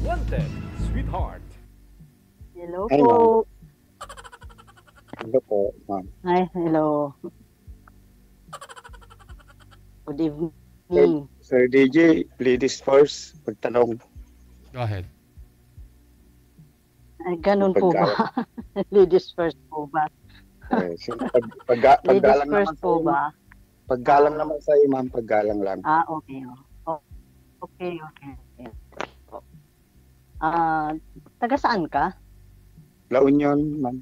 Wanted, sweetheart. Hello Hi, ma'am. po. Hello po, ma'am. Hi, hello. Good Sir, evening. Sir DJ, ladies first, pagtanong Go ahead. Ay, yung ganun po ba? paggalang. Ladies first po ba? Ladies Paggalang naman first sa po iyo, ma'am. ba? Paggalang Ah, naman sa iyo, ma'am. Paggalang lang. okay. Okay, okay. Okay. Ah, taga saan ka? La Union, ma'am.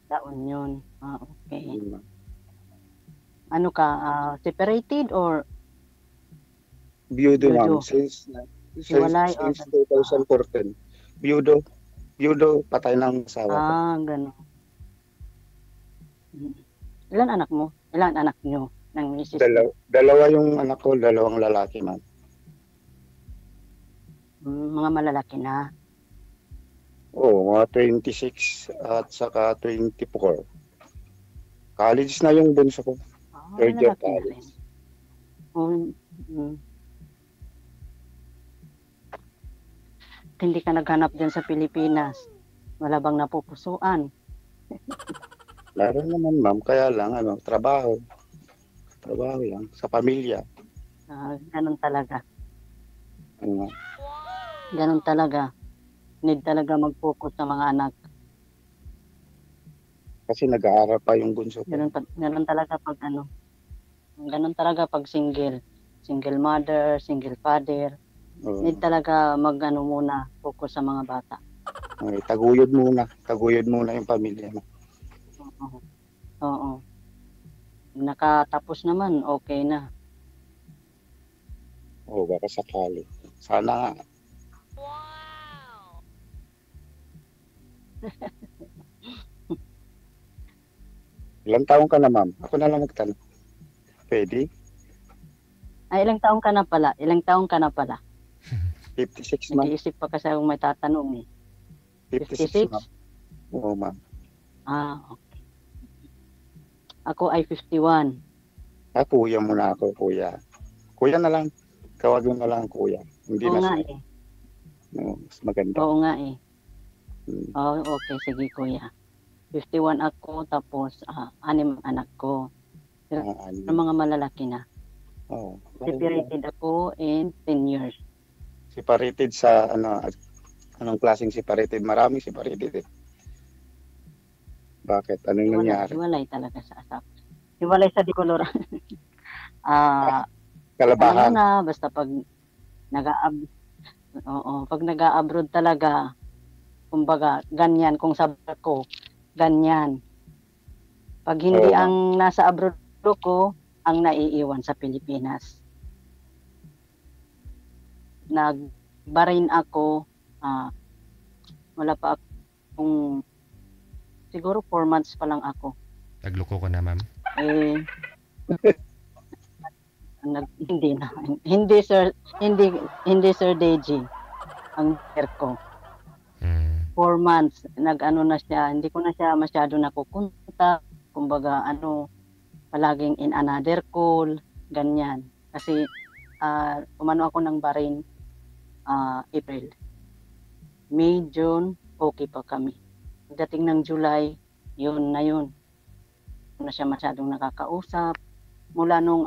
La Union. Okay. Yun, ma'am. Ano ka? Separated or Biyudo, ma'am. Biyudo? Hiwalay or Since 2014. Biyudo. Biyudo, patay ng asawa ko. ganun. Ilan anak mo? Ilan anak nyo ng misis mo? Dalawa yung anak ko, dalawang lalaki, ma'am. Mga malalaki na. Oo, mga 26 at saka 24. College na yung bunso ko. Third year Malalaki na rin. college. Hindi ka naghanap dyan sa Pilipinas. Wala bang napupusuan? Meron naman, ma'am. Kaya lang, trabaho. Trabaho lang. Sa pamilya. Ganun talaga. Ano, Ganun talaga. Need talaga mag-focus sa mga anak. kasi nag-aaral pa yung bunso ko. Ganun talaga pag Ganun talaga pag single. Single mother, single father. Need talaga muna, focus sa mga bata. Taguyod muna. Taguyod muna yung pamilya. Oo. Nakatapos naman, okay na. Oo, baka sakali. Sana nga. Ilang taong ka na, ma'am? Ako na lang magtanong. Pwede? Ay, ilang taong ka na pala? 56, ma'am. Nag-iisip pa kasi akong may tatanong eh. 56, 56? ma'am. Oo, ma'am. Okay. Ako ay 51. Kuya muna ako, kuya. Kuya na lang. Tawagin na lang kuya. Hindi Oo na nga siya. eh. Mas maganda. Oo nga eh. Hmm. Okay, sige kuya. 51 ako, tapos 6 anak ko. Ang mga malalaki na. Oo. Separated ako in 10 years. Separated sa anong klaseng separated? Maraming separated eh. Bakit? Anong nangyari? Hiwalay talaga sa asawa. Hiwalay sa dikolor. Kalabahan. Basta pag pag nag-a-abroad talaga, kumbaga, ganyan, kung sabi ko, ganyan. Pag hindi ang nasa abroad ko, ang naiiwan sa Pilipinas. Nagbarin ako, wala pa akong, siguro 4 months pa lang ako. Nagloko ko na, ma'am. Hindi na. Hindi sir Deji. Ang bear ko. 4 months, na siya, hindi ko na siya masyado nakukunta. Kumbaga, palaging in another call, ganyan. Kasi, umano ako ng Bahrain, April. May, June, okay pa kami. Pagdating ng July, yun na yun. Hindi na siya masyadong nakakausap. Mula nung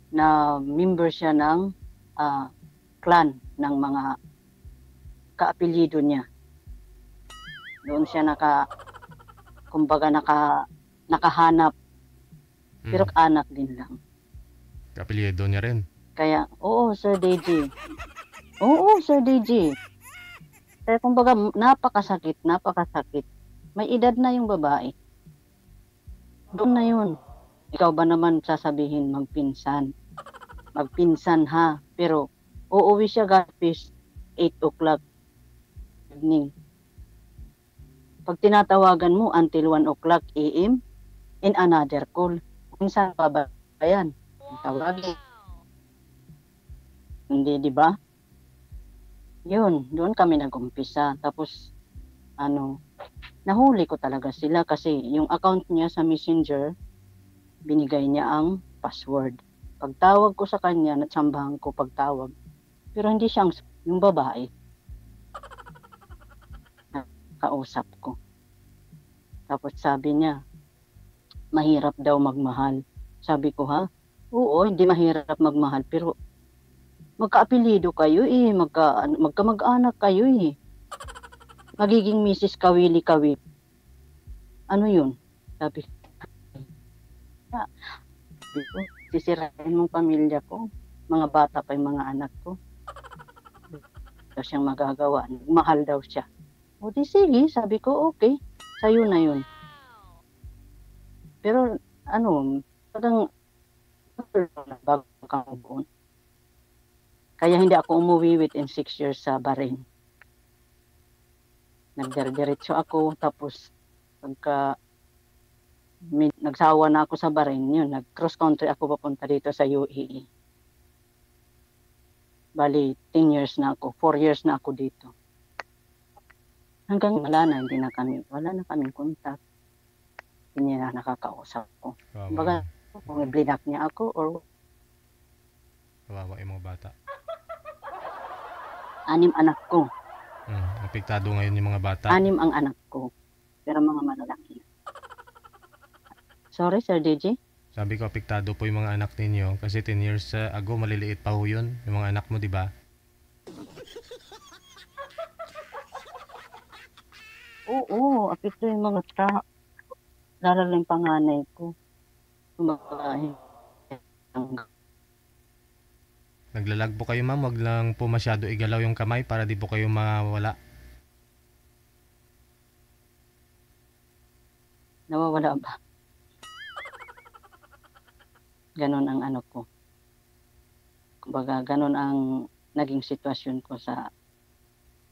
na member siya ng clan ng mga kaapelyido niya. Doon siya nakahanap. Pero anak din lang. Kaapelyido niya rin. Kaya, oo, Sir DJ. Oo, Sir DJ. Kaya kumbaga, napakasakit. May edad na yung babae. Doon na yun. Ikaw ba naman sasabihin magpinsan? Magpinsan ha. Pero, uuwi siya gapis 8 o'clock evening. Pag tinatawagan mo until 1 o'clock AM, in another call. Minsan pa ba yan? Tawagin. Hindi, di ba? Yun, doon kami nag-umpisa. Tapos, nahuli ko talaga sila kasi yung account niya sa Messenger, binigay niya ang password. Pagtawag ko sa kanya, natsambahan ko pagtawag. Pero hindi siyang yung babae. Kausap ko. Tapos sabi niya, mahirap daw magmahal. Sabi ko, ha? Oo, hindi mahirap magmahal. Pero magkaapelido kayo eh. Magkamag-anak kayo eh. Magiging Mrs. Kawili-Kawili. Ano yun? Sabi ko, sisirain mong pamilya ko. Mga bata pa yung mga anak ko. Daw siyang magagawa. Mahal daw siya. O di sige, sabi ko, okay. Sa'yo na yun. Pero, talagang bago kang buon. Kaya hindi ako umuwi within 6 years sa Bahrain. Nagdiretso ako, tapos nagsawa na ako sa Bahrain, yun, nag-cross country ako papunta dito sa UAE. Bali, 10 years na ako, 4 years na ako dito. Hanggang wala na kaming contact. Hindi na nakakausap ko. Baga, kung blinak niya ako or Kawawa yung mga bata. 6 anak ko. Apektado ngayon yung mga bata. 6 ang anak ko. Pero mga malalaki. Sorry, Sir DJ? Sabi ko, apektado po yung mga anak ninyo kasi 10 years ago, maliliit pa ho yun, yung mga anak mo, di ba? Oo, apekto yung mga lalo lang yung panganay ko. Naglalag po kayo, ma'am. Wag lang po masyado igalaw yung kamay para di po kayo mawala. Nawawala ba? Ganon ang ano ko. Kumbaga, ganon ang naging sitwasyon ko sa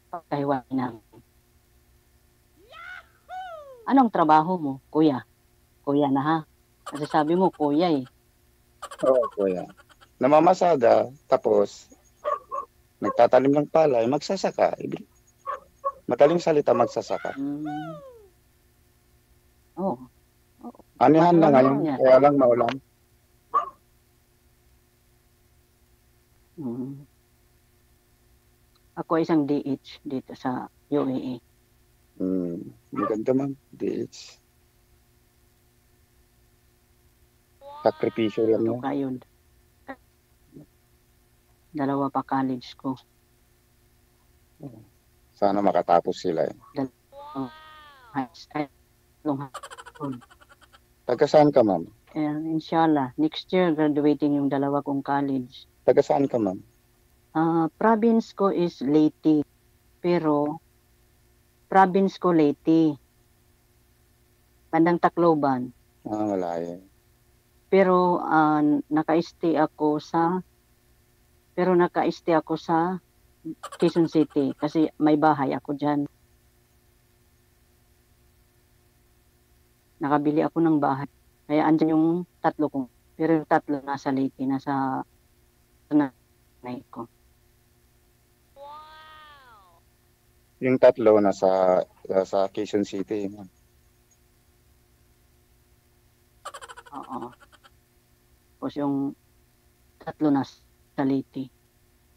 pagkahiwalay namin. Anong trabaho mo, kuya? Kuya na ha? Kasi sabi mo, kuya eh. Oo, kuya. Namamasada, tapos nagtatanim ng palay, magsasaka. Madaling salita, magsasaka. Oo. Anihan na ngayon, kaya lang maulan. Ako isang DH dito sa UAE. Maganda, ma'am. DH. Sakripisyo lang Ito yan. kayo. 2 pa college ko. Sana makatapos sila. High school. Taga saan ka, ma'am? Inshallah, next year graduating yung 2 kong college. Taga saan ka, ma'am? Province ko is Leyte. Pero, province ko Leyte. Bandang Tacloban. Malayo. Pero, naka-stay ako sa Quezon City kasi may bahay ako dyan. Nakabili ako ng bahay. Kaya andyan yung 3 ko. Pero yung 3 nasa Leyte, nasa nanay ko. Yung 3 nasa Quezon City, ma'am. Oo. Tapos yung 3 nasa Leyte.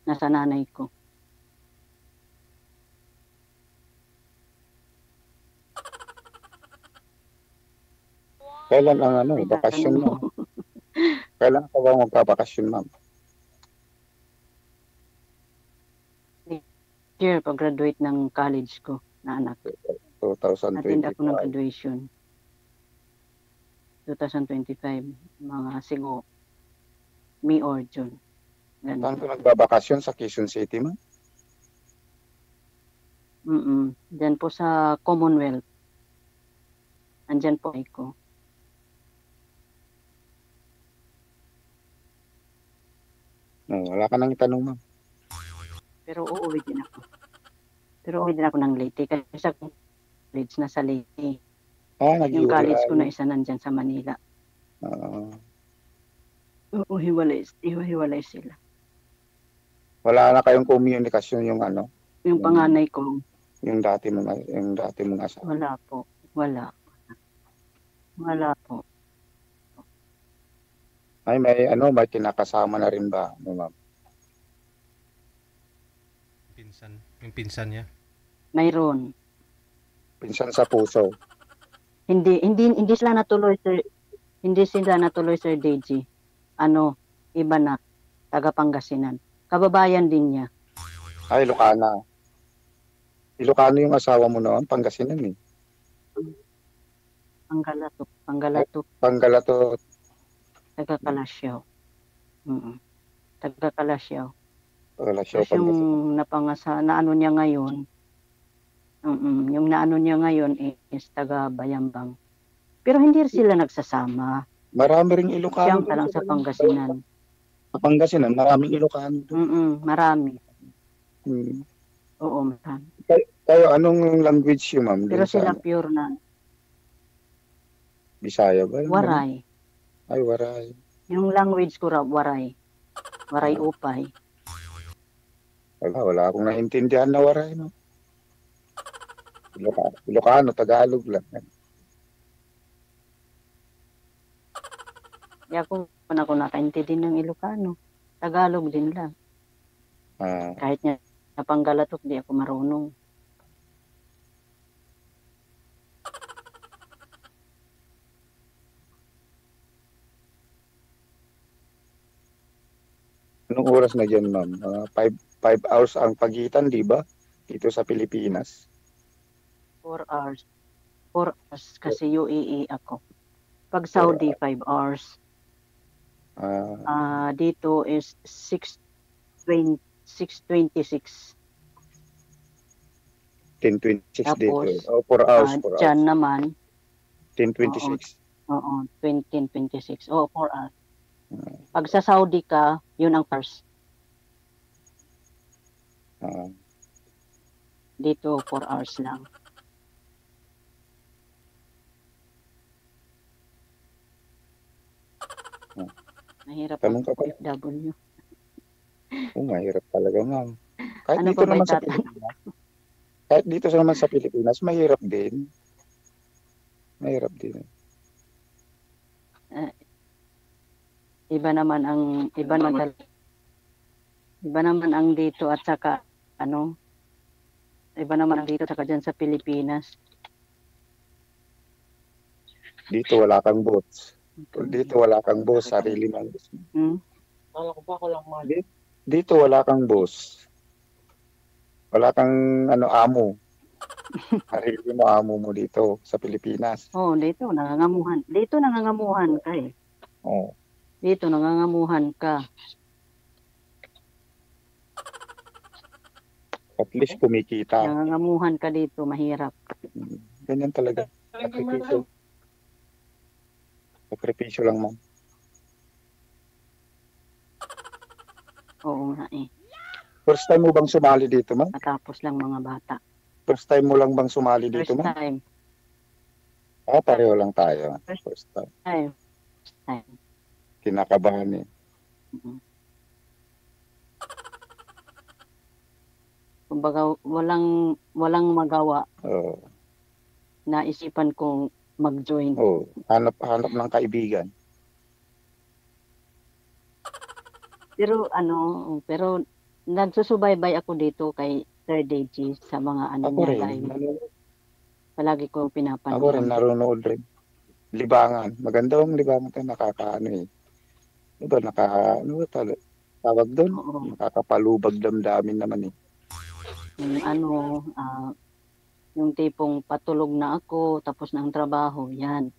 Nasa nanay ko. Kailan ang bakasyon mo? Kailan ka ba magpapakasyon, ma'am? Year pag-graduate ng college ko na anak. Attend ako ng 2025. graduation. 2025. Mga siguro May or June. Ganun. Saan ka nagbabakasyon? Sa Quezon City, ma'am? Diyan po sa Commonwealth. Andyan po ako. Wala ka nang itanong, ma'am. Pero uuwi din ako ng Leyte. Kasi sa college na sa Leyte. Yung college ko na isa nandyan sa Manila. Oo, hiwalay sila. Wala na kayong komunikasyon Yung panganay ko. yung dati mong asawa. Wala po. Wala po. Ay, may kinakasama na rin ba? Ano, ma'am? Yung pinsan niya. Mayroon. Pinsan sa puso. Hindi sila natuloy, sir. Hindi sila natuloy, Sir Deji. Iba na, taga Pangasinan. Kababayan din niya. Ay, Ilocana. Ilocano yung asawa mo noon, Pangasinan eh. Panggalato, Panggalato. taga Kalasyaw. Taga Kalasyaw. Relasyon Tapos yung naano niya ngayon, yung naano niya ngayon is taga Bayambang. Pero hindi sila nagsasama. Marami ring Ilocano. Siyang talang sa Pangasinan. Sa Pangasinan, maraming Ilocano. Marami. Hmm. Oo, marami. Kayo, anong language yun, ma'am? Pero Dun sa sila pure na. Bisaya ba? Waray. Ay, Waray. Yung language ko raw, Waray. Waray Upay. Wala akong naintindihan na Waray, no? Ilocano, Tagalog lang. Kaya kung ako nakaintindi ng Ilocano, Tagalog din lang. Kahit nga sa Panggalatok, di ako marunong. Anong oras na dyan, ma'am? 5 hours ang pagitan, di ba? Dito sa Pilipinas. 4 hours. 4 hours kasi UAE ako. Pag Saudi, 5 hours. Dito is 6:26. 10:26 dito. Tapos, 4 hours. 4 hours. Dyan naman, 10:26. 10:26. 4 hours. Pag sa Saudi ka, yun ang first. Dito, 4 hours lang. Mahirap ang OFW. Mahirap talaga, ma'am. Kahit Ano dito pa ba naman sa itatanong? Pilipinas. Kahit dito naman sa Pilipinas, mahirap din. Mahirap din. Iba naman ang dito at saka iba naman ang dito saka dyan sa Pilipinas. Dito wala kang boss. Dito wala kang boss, sarili mo. Kala ko ba ako lang mahal? Dito wala kang boss. Wala kang amo. Sarili mo, amo mo dito sa Pilipinas. Dito nangangamuhan. Dito nangangamuhan ka eh. Dito nangangamuhan ka. At least kumikita. Nangangamuhan ka dito, mahirap. Ganyan talaga. Sakripisyo. Sakripisyo lang, ma'am. Oo nga eh. First time mo bang sumali dito, ma'am? Matapos lang mga bata. First time mo lang bang sumali dito, First ma'am? time. Pareho lang tayo. First time. First time. Kinakabahan eh. Kumbaga, walang magawa. Oo. Naisipan kong mag-join. Hanap ng kaibigan. Pero nagsusubaybay ako dito kay Sir Deji sa mga Ako rin. live. Palagi ko pinapanood. Ako rin, naronood rin. Libangan. Maganda ang libangan tayo. Eh. Diba, tawag doon? Nakakapalubag damdamin naman eh. Yung tipong patulog na ako, tapos na ang trabaho, yan.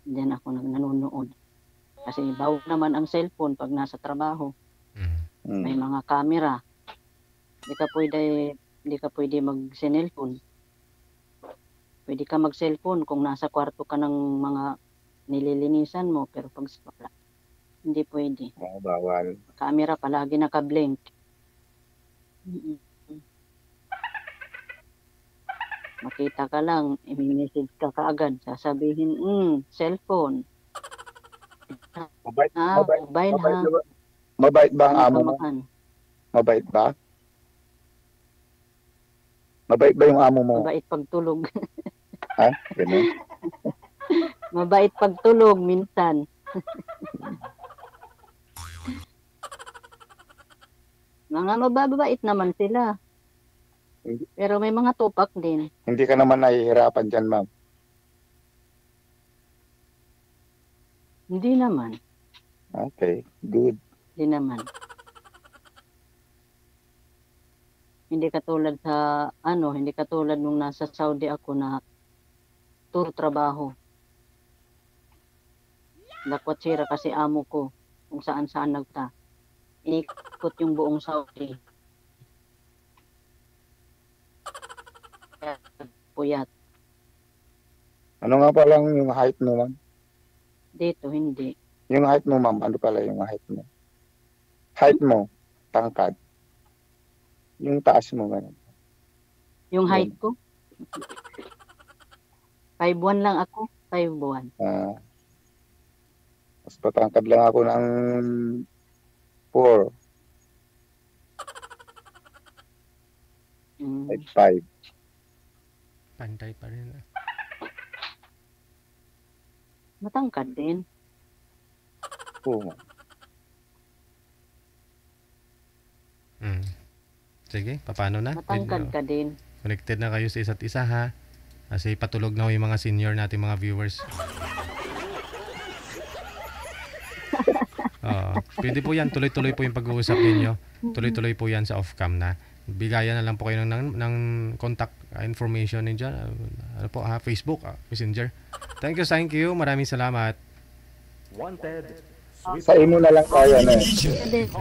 Diyan ako nanonood. Kasi bawal naman ang cellphone pag nasa trabaho. May mga camera. Hindi ka pwede mag-cellphone. Pwede ka mag-cellphone kung nasa kwarto ka ng mga nililinisan mo, pero pag wala, hindi pwede. Bawal. Camera palagi naka-blink. Makita ka lang, i-message ka kaagad, sasabihin, cellphone. Mabait ha. Mabait ba ang amo mo? Mabait ba? Mabait ba yung amo mo? Mabait pagtulog. Ha? Ganun? Mabait pagtulog minsan. Mga mababait naman sila. Pero may mga tupak din. Hindi ka naman nahihirapan dyan, ma'am. Hindi naman. Okay, good. Hindi naman. Hindi katulad sa, hindi katulad nung nasa Saudi ako na tour trabaho. Nakwatsira kasi amo ko kung saan-saan nagta. Ikot yung buong Saudi. Kaya puyat. Ano nga pa lang yung height mo, ma'am? Dito, hindi. Yung height mo, ma'am, ano pala yung height mo? Height mo, tangkad. Yung taas mo, ganun. Yung height ko? 5'1" lang ako. 5'1". Mas patangkad lang ako ng 4. 5'5". Pantay pa rin. Matangkad din. Oo. Sige, paano na? Matangkad ka din. Connected na kayo sa isa't isa, ha? Kasi patulog na yung mga senior natin, mga viewers. Pwede po yan, tuloy-tuloy po yung pag-uusap ninyo. Tuloy-tuloy po yan sa off-cam na. Bigayan na lang po kayo ng contact information ninyo. Ano po, Facebook, Messenger. Thank you. Maraming salamat. Sa imo na lang kaya na. Pwede.